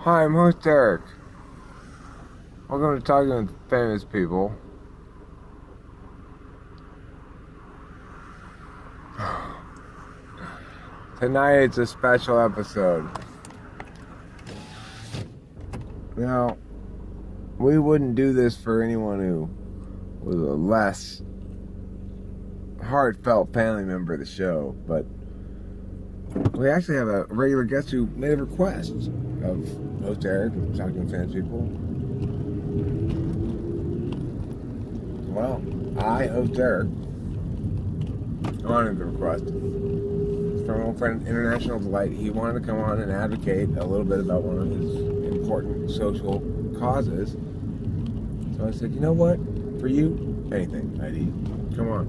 Hi, I'm host Eric. Welcome to Talking with Famous People. Tonight it's a special episode. Now, we wouldn't do this for anyone who was a less heartfelt family member of the show, but we actually have a regular guest who made a request of host Eric and Talking with Famous People. Well, I, host Eric, honored the request. From our old friend International Delight. He wanted to come on and advocate a little bit about one of his important social causes. So I said, you know what? For you, anything, ID. Come on.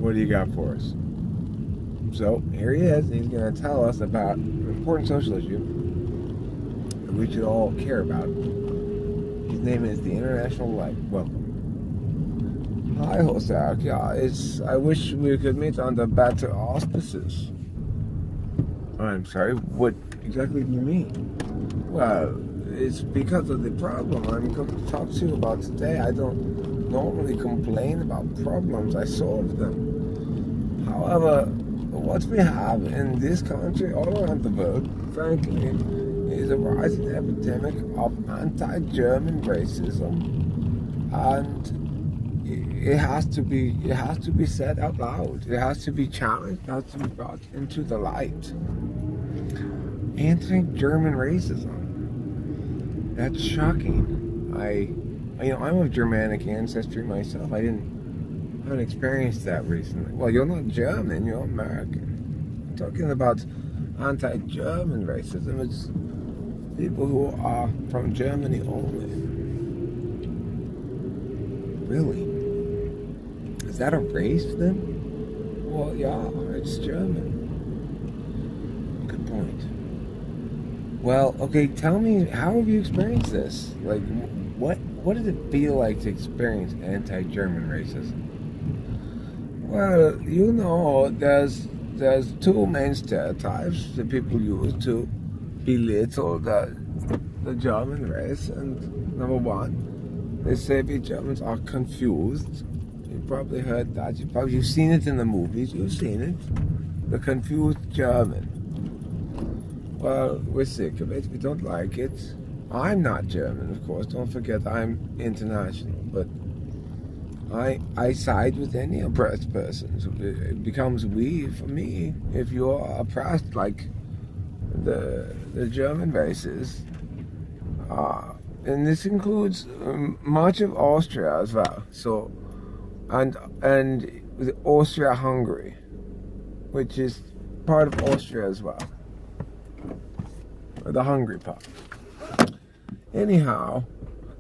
What do you got for us? So here he is. He's going to tell us about an important social issue that we should all care about. His name is the International Delight. Welcome. Hi, Hosak. Yeah, I wish we could meet under better auspices. I'm sorry, what exactly do you mean? Well, it's because of the problem I'm going to talk to you about today. I don't normally complain about problems, I solve them. However, what we have in this country, all around the world, frankly, is a rising epidemic of anti-German racism, and it has to be said out loud. It has to be challenged. It has to be brought into the light. Anti-German racism. That's shocking. I'm of Germanic ancestry myself. I haven't experienced that recently. Well, you're not German. You're American. I'm talking about anti-German racism. It's people who are from Germany only. Really? Is that a race then? Well, yeah, it's German. Good point. Well, okay, tell me, how have you experienced this? Like, what does it feel like to experience anti-German racism? Well, there's two main stereotypes that people use to belittle the German race. And number one, they say we Germans are confused. You've probably heard that. You've seen it in the movies. You've seen it. The confused German. Well, we're sick of it. We don't like it. I'm not German, of course. Don't forget, I'm international. But I side with any oppressed person. So it becomes we for me if you're oppressed like the German races. And this includes much of Austria as well. So. And Austria-Hungary, which is part of Austria as well, the Hungary part. Anyhow,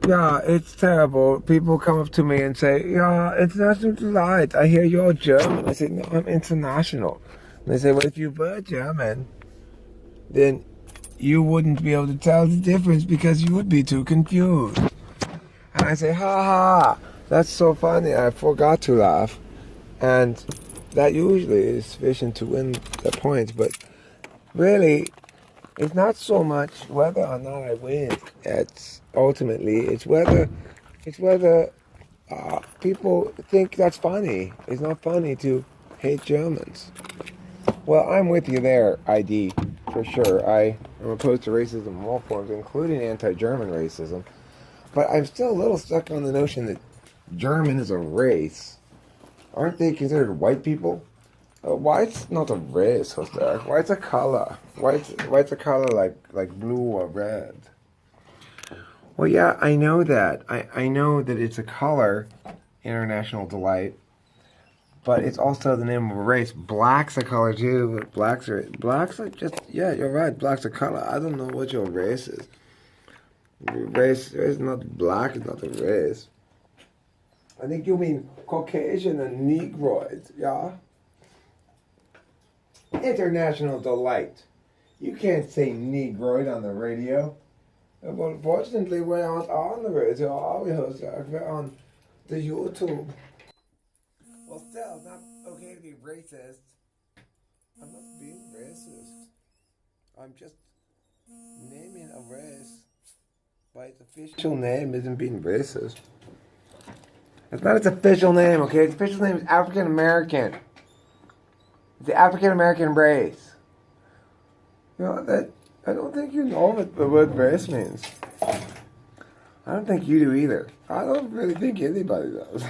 yeah, it's terrible. People come up to me and say, yeah, it's National Delight. I hear you're German. I say, no, I'm international. And they say, well, if you were German, then you wouldn't be able to tell the difference because you would be too confused. And I say, ha ha. That's so funny, I forgot to laugh. And that usually is sufficient to win the point. But really, it's not so much whether or not I win. It's whether people think that's funny. It's not funny to hate Germans. Well, I'm with you there, ID, for sure. I am opposed to racism in all forms, including anti-German racism. But I'm still a little stuck on the notion that German is a race. Aren't they considered white people? White's not a race, Jose. White's a color. White's a color like blue or red. Well, yeah, I know that. I know that it's a color, International Delight, but it's also the name of a race. Black's a color too, but blacks are just, yeah, you're right. Black's a color. I don't know what your race is. Race is not black. It's not a race. I think you mean Caucasian and Negroid, yeah? International Delight. You can't say Negroid on the radio. Well, unfortunately, we're not on the radio, are we, Jose? We're on the YouTube. Well, still, it's not okay to be racist. I'm not being racist. I'm just Naming a race by its official name isn't being racist. It's not its official name, okay? Its official name is African American. It's the African American race. You know, that I don't think you know what race means. I don't think you do either. I don't really think anybody does.